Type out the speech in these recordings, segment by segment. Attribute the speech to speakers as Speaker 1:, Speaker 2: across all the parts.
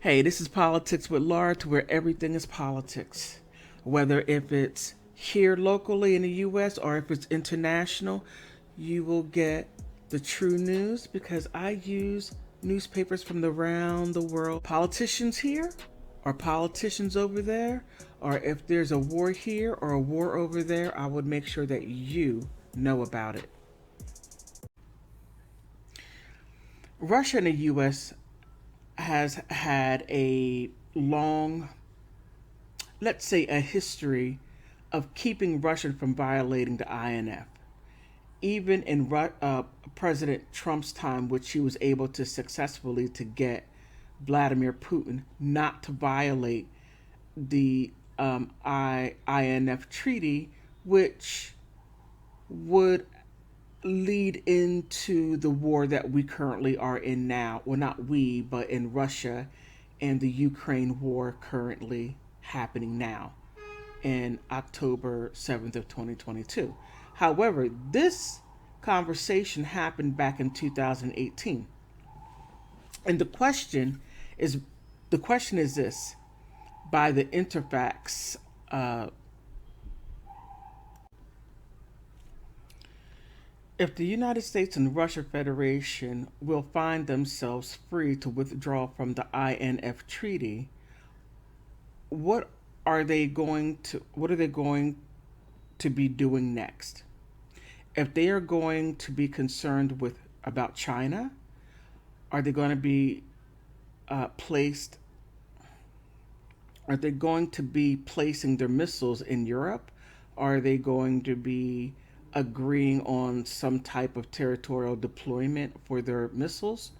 Speaker 1: Hey, this is Politics with Laura, to where everything is politics. Whether if it's here locally in the US or if it's international, you will get the true news because I use newspapers from around the world. Politicians here or politicians over there, or if there's a war here or a war over there, I would make sure that you know about it. Russia and the US has had a long, let's say, a history of keeping Russia from violating the INF. Even in President Trump's time, which he was able to successfully to get Vladimir Putin not to violate the INF treaty, which would lead into the war that we currently are in now. Well, not we, but in Russia and the Ukraine war currently happening now in October 7th of 2022. However, this conversation happened back in 2018. And the question is this: by the Interfax, if the United States and Russia Federation will find themselves free to withdraw from the INF treaty, what what are they going to be doing next? If they are going to be concerned with about China, are they going to be placed? Are they going to be placing their missiles in Europe? Are they going to be agreeing on some type of territorial deployment for their missiles?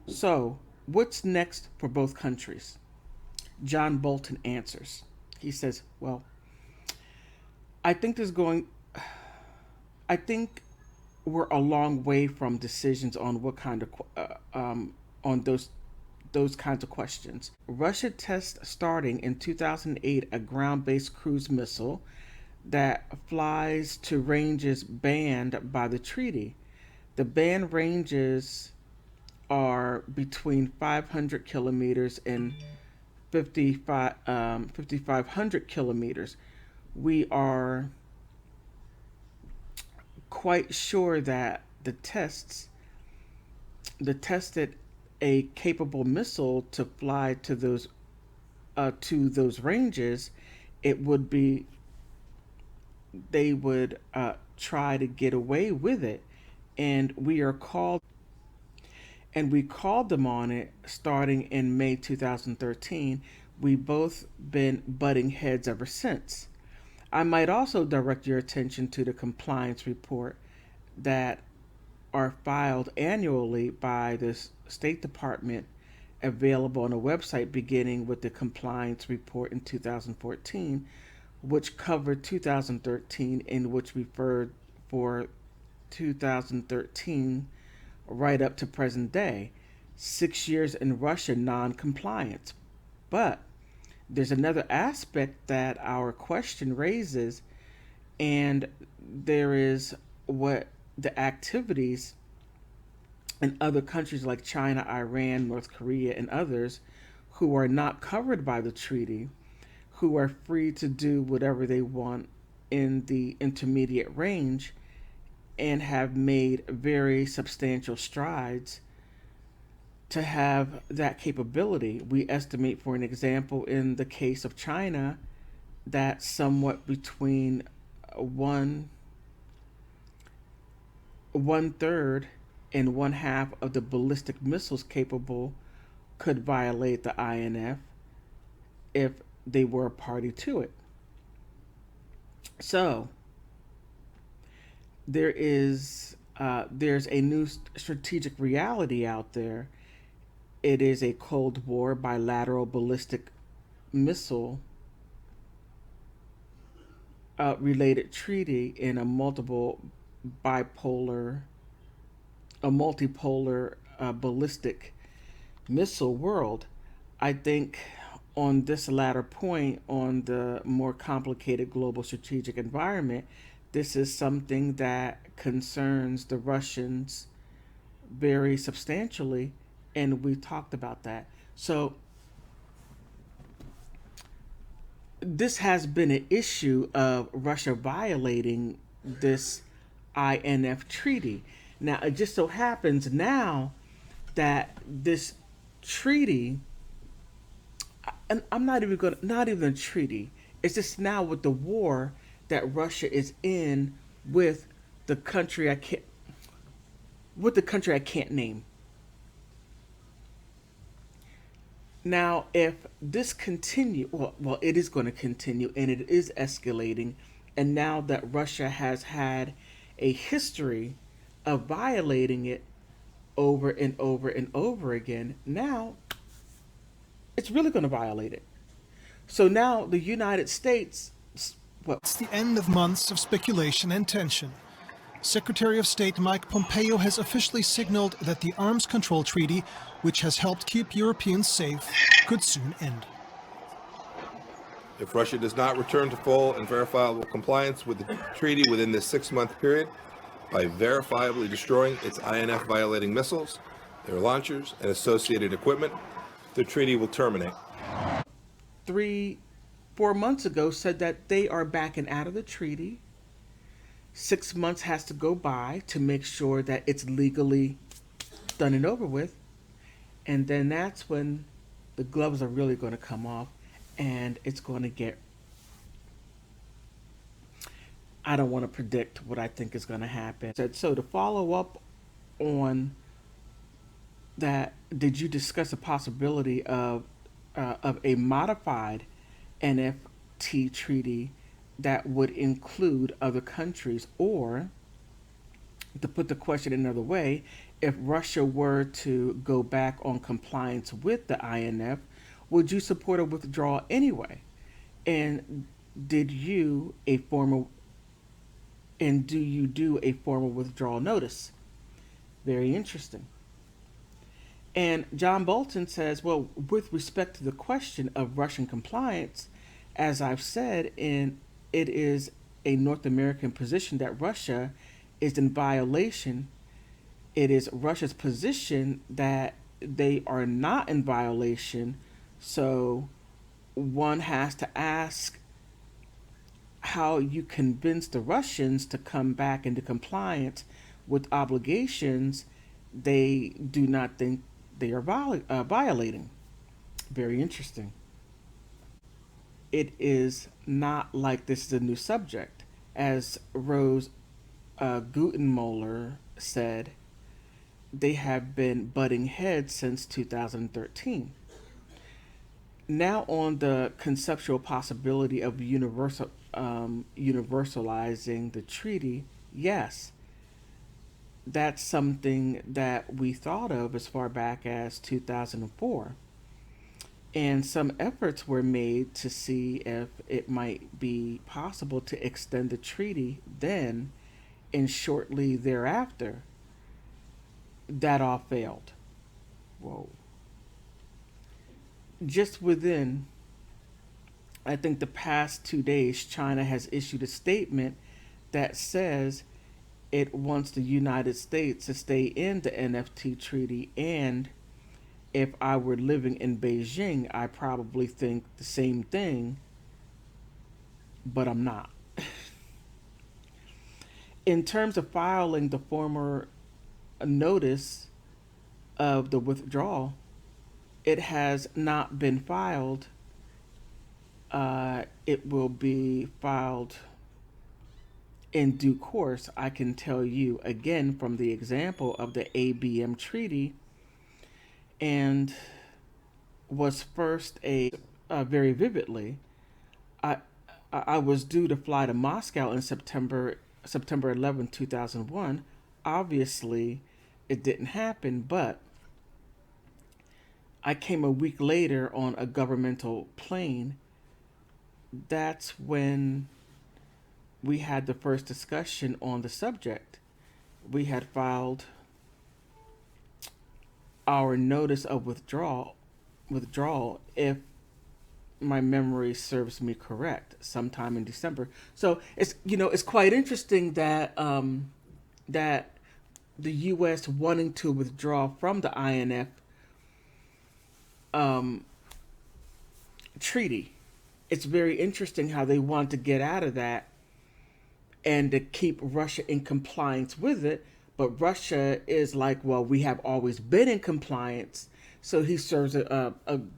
Speaker 1: So, what's next for both countries? John Bolton answers. He says, "Well, I think there's going. I think we're a long way from decisions on what kind of on those kinds of questions. Russia tests starting in 2008 a ground-based cruise missile that flies to ranges banned by the treaty. The banned ranges are between 500 kilometers and 5,500 kilometers. We are quite sure that the tested a capable missile to fly to those ranges. It would be they would try to get away with it, and we called them on it starting in May 2013. We both been butting heads ever since. I might also direct your attention to the compliance report that are filed annually by the State Department, available on a website, beginning with the compliance report in 2014, which covered 2013, in which referred for 2013 right up to present day. 6 years in Russia non-compliance. But there's another aspect that our question raises, and there is what the activities in other countries like China, Iran, North Korea, and others who are not covered by the treaty, who are free to do whatever they want in the intermediate range and have made very substantial strides to have that capability. We estimate, for an example, in the case of China, that somewhat between one one third and one half of the ballistic missiles capable could violate the INF if they were a party to it. So there's a new strategic reality out there. It is a Cold War bilateral ballistic missile related treaty in bipolar, a multipolar ballistic missile world. I think on this latter point, on the more complicated global strategic environment, this is something that concerns the Russians very substantially, and we talked about that. So this has been an issue of Russia violating this INF treaty. Now, it just so happens now that this treaty, and I'm not even going to, not even a treaty, it's just now with the war that Russia is in with the country I can't, with the country I can't name. Now, if this continue, well, it is going to continue, and it is escalating. And now that Russia has had a history of violating it over and over and over again, now it's really going to violate it. So now the United States, well,
Speaker 2: It's the end of months of speculation and tension. Secretary of State Mike Pompeo has officially signaled that the arms control treaty, which has helped keep Europeans safe, could soon end.
Speaker 3: If Russia does not return to full and verifiable compliance with the treaty within this 6-month period, by verifiably destroying its INF violating missiles, their launchers, and associated equipment, the treaty will terminate.
Speaker 1: 4 months ago said that they are backing out of the treaty. 6 months has to go by to make sure that it's legally done and over with. And then that's when the gloves are really going to come off, and it's going to get, I don't want to predict what I think is going to happen. So to follow up on that, did you discuss a possibility of a modified NFT treaty that would include other countries? Or, to put the question another way, if Russia were to go back on compliance with the INF, would you support a withdrawal anyway? And did you a formal and do you do a formal withdrawal notice? Very interesting. And John Bolton says, well, with respect to the question of Russian compliance, as I've said, it is a North American position that Russia is in violation. It is Russia's position that they are not in violation. So one has to ask how you convince the Russians to come back into compliance with obligations they do not think they are violating. Very interesting. It is not like this is a new subject. As Rose Gutenmoller said, they have been butting heads since 2013. Now, on the conceptual possibility of universalizing the treaty, yes, that's something that we thought of as far back as 2004. And some efforts were made to see if it might be possible to extend the treaty then, and shortly thereafter. That all failed. Whoa. Just within, I think, the past 2 days, China has issued a statement that says it wants the United States to stay in the NFT treaty. And if I were living in Beijing, I probably think the same thing, but I'm not. In terms of filing the former notice of the withdrawal, it has not been filed. It will be filed in due course. I can tell you again from the example of the ABM treaty, and was first very vividly. I I was due to fly to Moscow in September 11, 2001. Obviously, it didn't happen, but I came a week later on a governmental plane. That's when we had the first discussion on the subject. We had filed our notice of withdrawal, if my memory serves me correct, sometime in December. So it's quite interesting that that the U.S. wanting to withdraw from the INF treaty, it's very interesting how they want to get out of that and to keep Russia in compliance with it. But Russia is like, well, we have always been in compliance. So he serves a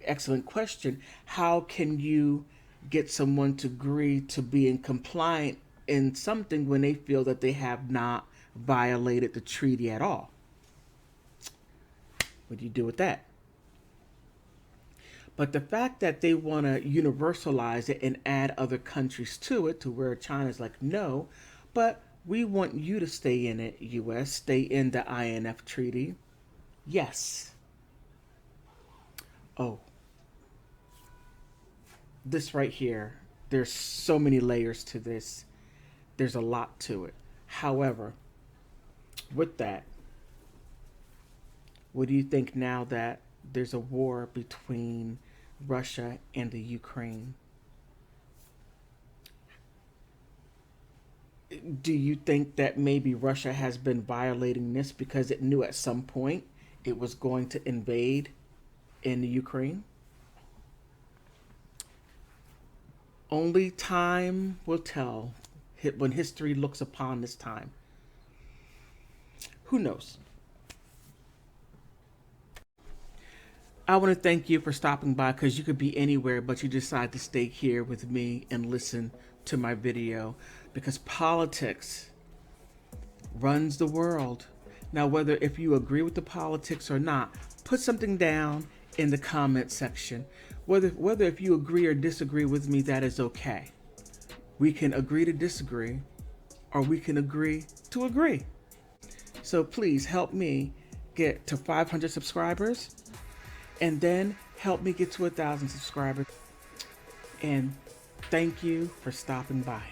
Speaker 1: excellent question. How can you get someone to agree to be in compliant in something when they feel that they have not violated the treaty at all? What do you do with that? But the fact that they want to universalize it and add other countries to it, to where China's like, no, but we want you to stay in it, US, stay in the INF treaty. Yes. Oh, this right here, there's so many layers to this. There's a lot to it. However, with that, what do you think now that there's a war between Russia and the Ukraine? Do you think that maybe Russia has been violating this because it knew at some point it was going to invade in the Ukraine? Only time will tell when history looks upon this time. Who knows? I want to thank you for stopping by, because you could be anywhere, but you decide to stay here with me and listen to my video, because politics runs the world. Now, whether if you agree with the politics or not, put something down in the comment section. Whether if you agree or disagree with me, that is okay. We can agree to disagree, or we can agree to agree. So please help me get to 500 subscribers, and then help me get to 1,000 subscribers. And thank you for stopping by.